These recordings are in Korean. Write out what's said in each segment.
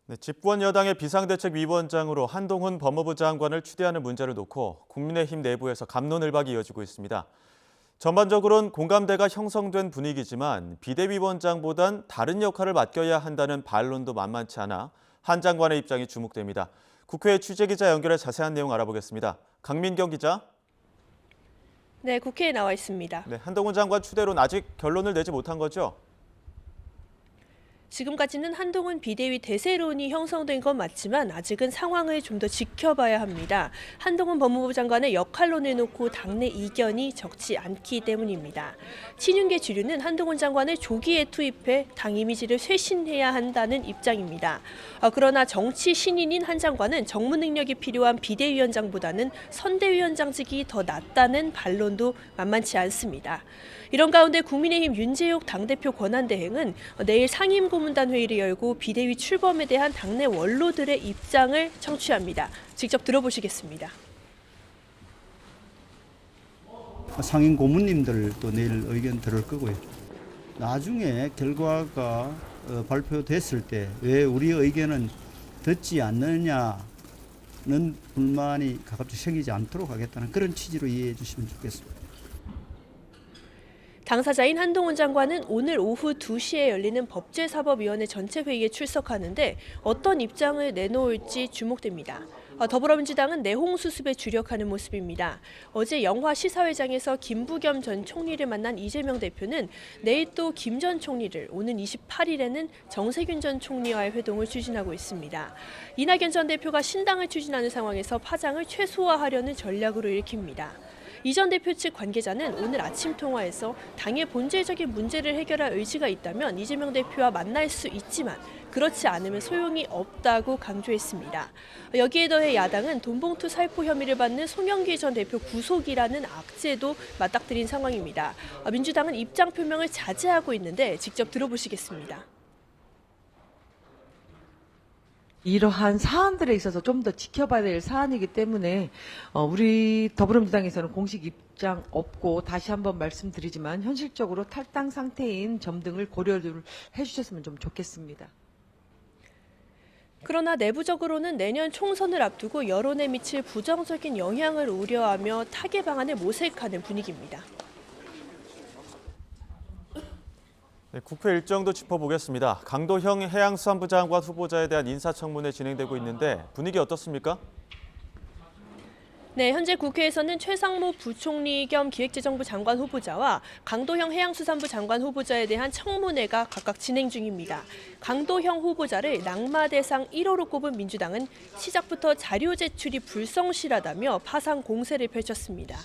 네, 집권 여당의 비상대책위원장으로 한동훈 법무부 장관을 추대하는 문제를 놓고 국민의힘 내부에서 갑론을박이 이어지고 있습니다. 전반적으로는 공감대가 형성된 분위기지만 비대위원장보단 다른 역할을 맡겨야 한다는 반론도 만만치 않아 한 장관의 입장이 주목됩니다. 국회 취재기자 연결해 자세한 내용 알아보겠습니다. 강민경 기자. 네, 국회에 나와 있습니다. 네, 한동훈 장관 추대로는 아직 결론을 내지 못한 거죠? 지금까지는 한동훈 비대위 대세론이 형성된 건 맞지만 아직은 상황을 좀 더 지켜봐야 합니다. 한동훈 법무부 장관의 역할로 내놓고 당내 이견이 적지 않기 때문입니다. 친윤계 주류는 한동훈 장관을 조기에 투입해 당 이미지를 쇄신해야 한다는 입장입니다. 그러나 정치 신인인 한 장관은 정무 능력이 필요한 비대위원장보다는 선대위원장직이 더 낫다는 반론도 만만치 않습니다. 이런 가운데 국민의힘 윤재욱 당대표 권한대행은 내일 상임고문단 회의를 열고 비대위 출범에 대한 당내 원로들의 입장을 청취합니다. 직접 들어보시겠습니다. 상임 고문님들도 내일 의견 들을 거고요. 나중에 결과가 발표됐을 때 왜 우리 의견은 듣지 않느냐는 불만이 가급적 생기지 않도록 하겠다는 그런 취지로 이해해 주시면 좋겠습니다. 당사자인 한동훈 장관은 오늘 오후 2시에 열리는 법제사법위원회 전체 회의에 출석하는데 어떤 입장을 내놓을지 주목됩니다. 더불어민주당은 내홍 수습에 주력하는 모습입니다. 어제 영화 시사회장에서 김부겸 전 총리를 만난 이재명 대표는 내일 또 김 전 총리를, 오는 28일에는 정세균 전 총리와의 회동을 추진하고 있습니다. 이낙연 전 대표가 신당을 추진하는 상황에서 파장을 최소화하려는 전략으로 읽힙니다. 이 전 대표 측 관계자는 오늘 아침 통화에서 당의 본질적인 문제를 해결할 의지가 있다면 이재명 대표와 만날 수 있지만 그렇지 않으면 소용이 없다고 강조했습니다. 여기에 더해 야당은 돈봉투 살포 혐의를 받는 송영길 전 대표 구속이라는 악재도 맞닥뜨린 상황입니다. 민주당은 입장 표명을 자제하고 있는데 직접 들어보시겠습니다. 이러한 사안들에 있어서 좀 더 지켜봐야 될 사안이기 때문에 우리 더불어민주당에서는 공식 입장 없고 다시 한번 말씀드리지만 현실적으로 탈당 상태인 점 등을 고려를 해주셨으면 좀 좋겠습니다. 그러나 내부적으로는 내년 총선을 앞두고 여론에 미칠 부정적인 영향을 우려하며 타개 방안을 모색하는 분위기입니다. 네, 국회 일정도 짚어보겠습니다. 강도형 해양수산부 장관 후보자에 대한 인사청문회 진행되고 있는데 분위기 어떻습니까? 네, 현재 국회에서는 최상목 부총리 겸 기획재정부 장관 후보자와 강도형 해양수산부 장관 후보자에 대한 청문회가 각각 진행 중입니다. 강도형 후보자를 낙마대상 1호로 꼽은 민주당은 시작부터 자료 제출이 불성실하다며 파상 공세를 펼쳤습니다.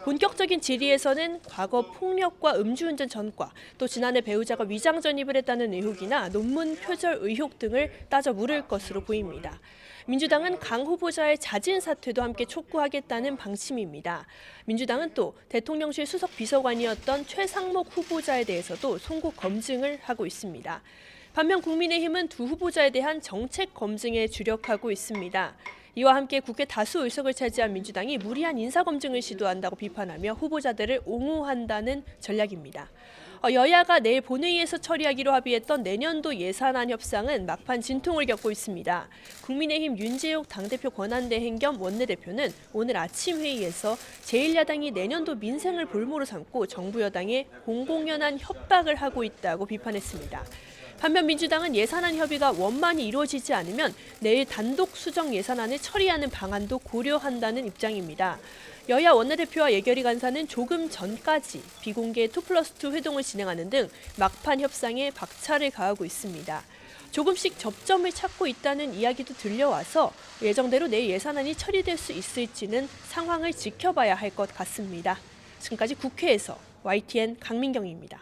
본격적인 질의에서는 과거 폭력과 음주운전 전과, 또 지난해 배우자가 위장 전입을 했다는 의혹이나 논문 표절 의혹 등을 따져 물을 것으로 보입니다. 민주당은 강 후보자의 자진 사퇴도 함께 촉구하겠다는 방침입니다. 민주당은 또 대통령실 수석 비서관이었던 최상목 후보자에 대해서도 송국 검증을 하고 있습니다. 반면 국민의힘은 두 후보자에 대한 정책 검증에 주력하고 있습니다. 이와 함께 국회 다수 의석을 차지한 민주당이 무리한 인사검증을 시도한다고 비판하며 후보자들을 옹호한다는 전략입니다. 여야가 내일 본회의에서 처리하기로 합의했던 내년도 예산안 협상은 막판 진통을 겪고 있습니다. 국민의힘 윤재욱 당대표 권한대행 겸 원내대표는 오늘 아침 회의에서 제1야당이 내년도 민생을 볼모로 삼고 정부 여당에 공공연한 협박을 하고 있다고 비판했습니다. 반면 민주당은 예산안 협의가 원만히 이루어지지 않으면 내일 단독 수정 예산안을 처리하는 방안도 고려한다는 입장입니다. 여야 원내대표와 예결위 간사는 조금 전까지 비공개 2+2 회동을 진행하는 등 막판 협상에 박차를 가하고 있습니다. 조금씩 접점을 찾고 있다는 이야기도 들려와서 예정대로 내일 예산안이 처리될 수 있을지는 상황을 지켜봐야 할 것 같습니다. 지금까지 국회에서 YTN 강민경입니다.